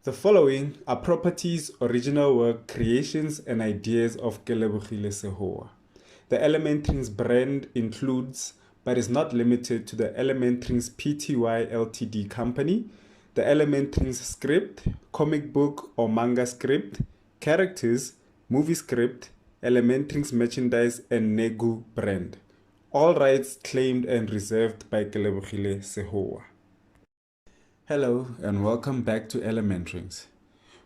The following are properties, original work, creations, and ideas of Kelebogile Sehoa. The ElementRings brand includes, but is not limited to, the ElementRings Pty Ltd company, the ElementRings script, comic book or manga script, characters, movie script, ElementRings merchandise, and Negu brand. All rights claimed and reserved by Kelebogile Sehoa. Hello and welcome back to ElementRings.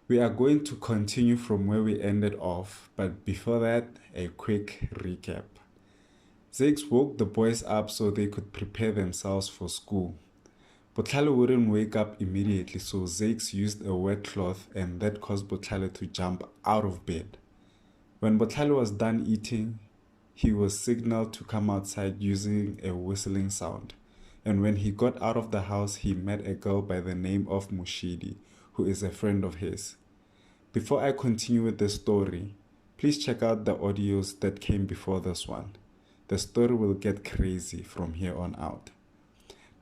We are going to continue from where we ended off, but before that, a quick recap. Zakes woke the boys up so they could prepare themselves for school. Botlhale wouldn't wake up immediately, so Zakes used a wet cloth and that caused Botlhale to jump out of bed. When Botlhale was done eating, he was signaled to come outside using a whistling sound. And when he got out of the house, he met a girl by the name of Mushidi, who is a friend of his. Before I continue with the story, please check out the audios that came before this one. The story will get crazy from here on out.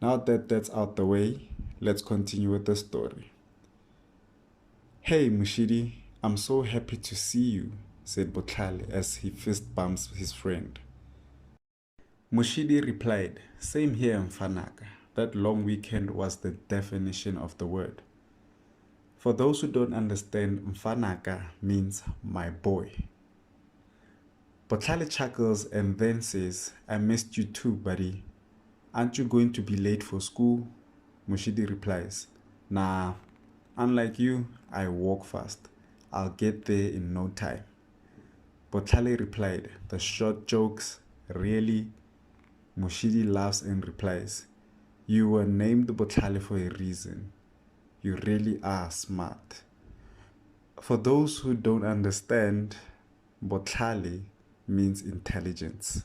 Now that that's out the way, let's continue with the story. Hey Mushidi, I'm so happy to see you, said Botlhale as he fist bumps his friend. Mushidi replied, same here Mfanaka. That long weekend was the definition of the word. For those who don't understand, Mfanaka means my boy. Botlhale chuckles and then says, I missed you too, buddy. Aren't you going to be late for school? Mushidi replies, nah, unlike you, I walk fast. I'll get there in no time. Botlhale replied, the short jokes, really? Mushidi laughs and replies, you were named Botlhale for a reason. You really are smart. For those who don't understand, Botlhale means intelligence.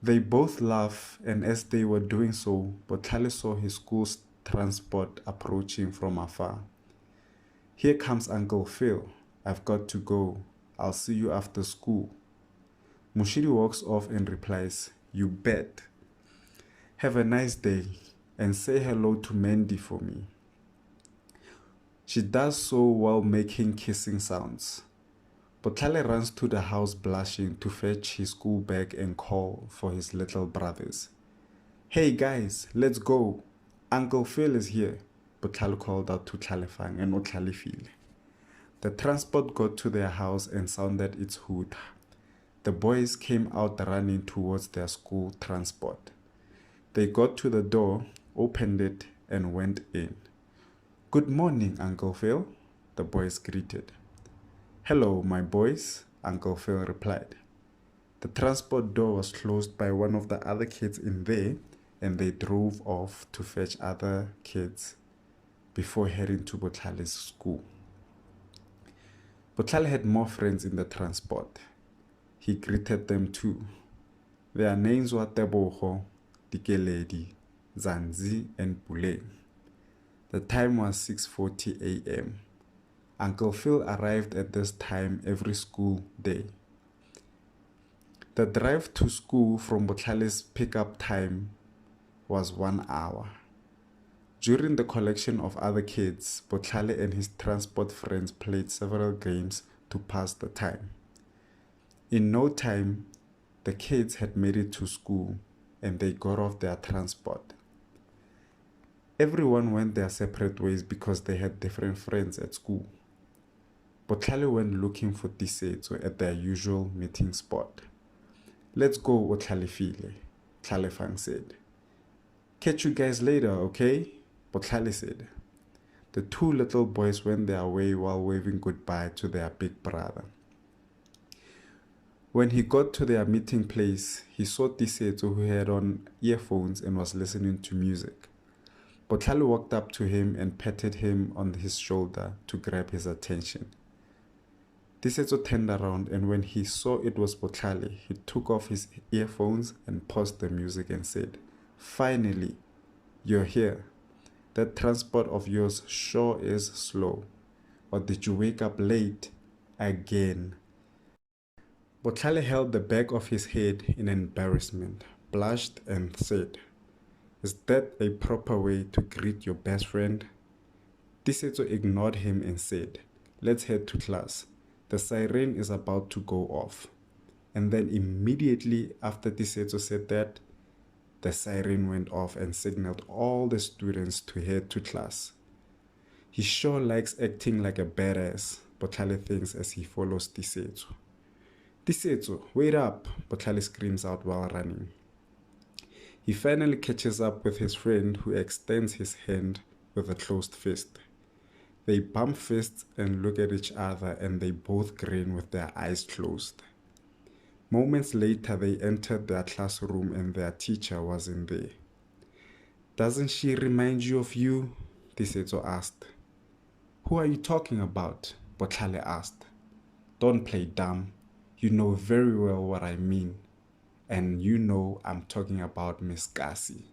They both laugh, and as they were doing so, Botlhale saw his school's transport approaching from afar. Here comes Uncle Phil. I've got to go. I'll see you after school. Mushidi walks off and replies, you bet. Have a nice day and say hello to Mandy for me. She does so while making kissing sounds. Botlhale runs to the house blushing to fetch his school bag and call for his little brothers. Hey guys, let's go. Uncle Phil is here, Botlhale called out to Tlalefang and Otlalefile. The transport got to their house and sounded its hoot. The boys came out running towards their school transport. They got to the door, opened it, and went in. Good morning, Uncle Phil, the boys greeted. Hello, my boys, Uncle Phil replied. The transport door was closed by one of the other kids in there, and they drove off to fetch other kids before heading to Botlhale's school. Botlhale had more friends in the transport. He greeted them too. Their names were Tebogo, Dikeledi, Zanzi, and Puleng. The time was 6:40 a.m. Uncle Phil arrived at this time every school day. The drive to school from Botlhale's pickup time was 1 hour. During the collection of other kids, Botlhale and his transport friends played several games to pass the time. In no time, the kids had made it to school and they got off their transport. Everyone went their separate ways because they had different friends at school. Botlhale went looking for Tisetso at their usual meeting spot. Let's go, Otlalefile, Tlalefang said. Catch you guys later, okay? Botlhale said. The two little boys went their way while waving goodbye to their big brother. When he got to their meeting place, he saw Tisetso, who had on earphones and was listening to music. Botlhale walked up to him and patted him on his shoulder to grab his attention. Tisetso turned around, and when he saw it was Botlhale, he took off his earphones and paused the music and said, Finally, you're here. That transport of yours sure is slow. Or did you wake up late again? Botlhale held the back of his head in embarrassment, blushed and said, Is that a proper way to greet your best friend? Tisetso ignored him and said, "Let's head to class. The siren is about to go off." And then immediately after Tisetso said that, the siren went off and signaled all the students to head to class. He sure likes acting like a badass, Botlhale thinks as he follows Tisetso. "Tisetso, wait up," Botlhale screams out while running. He finally catches up with his friend, who extends his hand with a closed fist. They bump fists and look at each other, and they both grin with their eyes closed. Moments later, they entered their classroom and their teacher wasn't there. "Doesn't she remind you of you?" Tisetso asked. "Who are you talking about?" Botlhale asked. "Don't play dumb. You know very well what I mean. And you know I'm talking about Miss Kasi.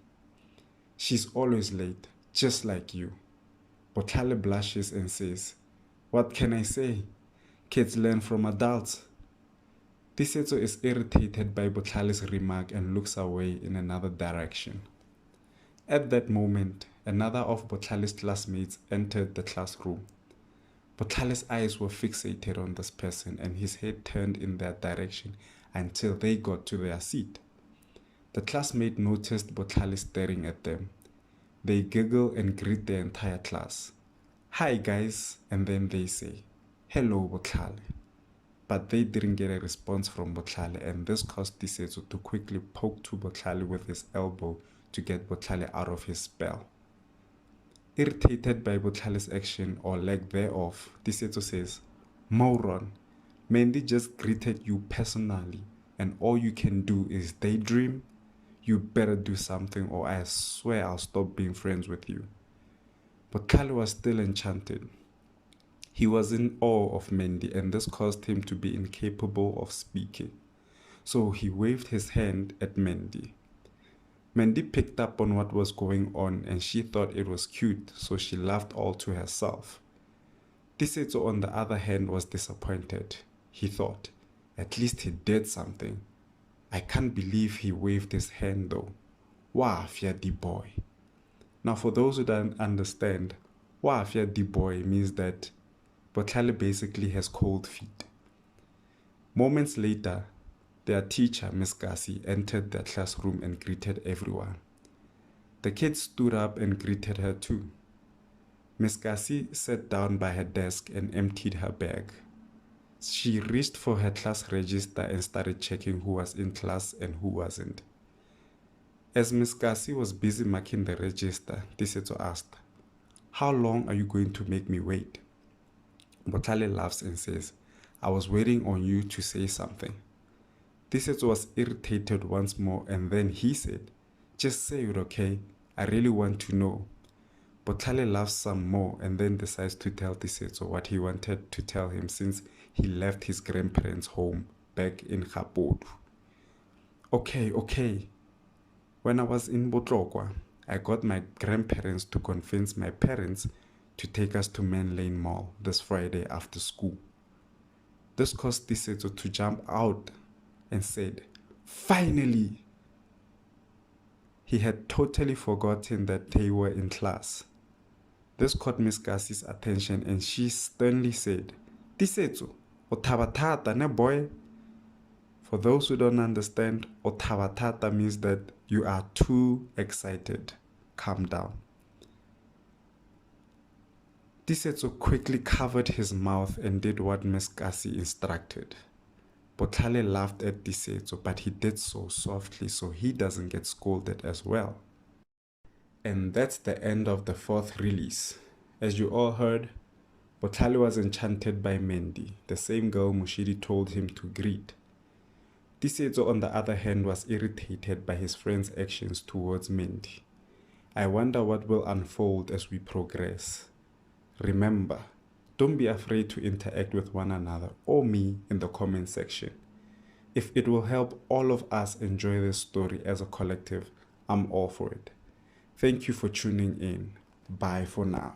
She's always late, just like you." Botlhale blushes and says, "What can I say? Kids learn from adults." Tisetso is irritated by Botlhale's remark and looks away in another direction. At that moment, another of Botlhale's classmates entered the classroom. Botlhale's eyes were fixated on this person and his head turned in that direction until they got to their seat. The classmate noticed Botlhale staring at them. They giggle and greet the entire class. "Hi guys," and then they say, "Hello Botlhale." But they didn't get a response from Botlhale, and this caused Tisetso to quickly poke to Botlhale with his elbow to get Botlhale out of his spell. Irritated by Botlhale's action or lack thereof, Tisetso says, "Moron, Mandy just greeted you personally, and all you can do is daydream? You better do something or I swear I'll stop being friends with you." Botlhale was still enchanted. He was in awe of Mandy, and this caused him to be incapable of speaking. So he waved his hand at Mandy. Mandy picked up on what was going on and she thought it was cute, so she laughed all to herself. Tisetso, on the other hand, was disappointed. He thought, at least he did something. I can't believe he waved his hand though. Wafya di boy. Now for those who don't understand, Wafya di boy means that Botlhale basically has cold feet. Moments later, their teacher, Miss Kasi, entered their classroom and greeted everyone. The kids stood up and greeted her too. Miss Kasi sat down by her desk and emptied her bag. She reached for her class register and started checking who was in class and who wasn't. As Miss Kasi was busy marking the register, Tisetso asked, "How long are you going to make me wait?" Botlhale laughs and says, "I was waiting on you to say something." Tisetso was irritated once more, and then he said, "Just say it, okay? I really want to know." Botlhale laughs some more and then decides to tell Tisetso what he wanted to tell him since he left his grandparents' home back in Gapodu. Okay. When I was in Botlokwa, I got my grandparents to convince my parents to take us to Man Lane Mall this Friday after school. This caused Tisetso to jump out and said, "Finally!" He had totally forgotten that they were in class. This caught Miss Kasi's attention and she sternly said, "Tisetso, o thaba thata ne boy?" For those who don't understand, o thaba thata means that you are too excited. Calm down. Tisetso quickly covered his mouth and did what Miss Kasi instructed. Botlhale laughed at Tisetso, but he did so softly so he doesn't get scolded as well. And that's the end of the fourth release. As you all heard, Botlhale was enchanted by Mandy, the same girl Moshidi told him to greet. Tisetso, on the other hand, was irritated by his friend's actions towards Mandy. I wonder what will unfold as we progress. Remember, don't be afraid to interact with one another or me in the comment section. If it will help all of us enjoy this story as a collective, I'm all for it. Thank you for tuning in. Bye for now.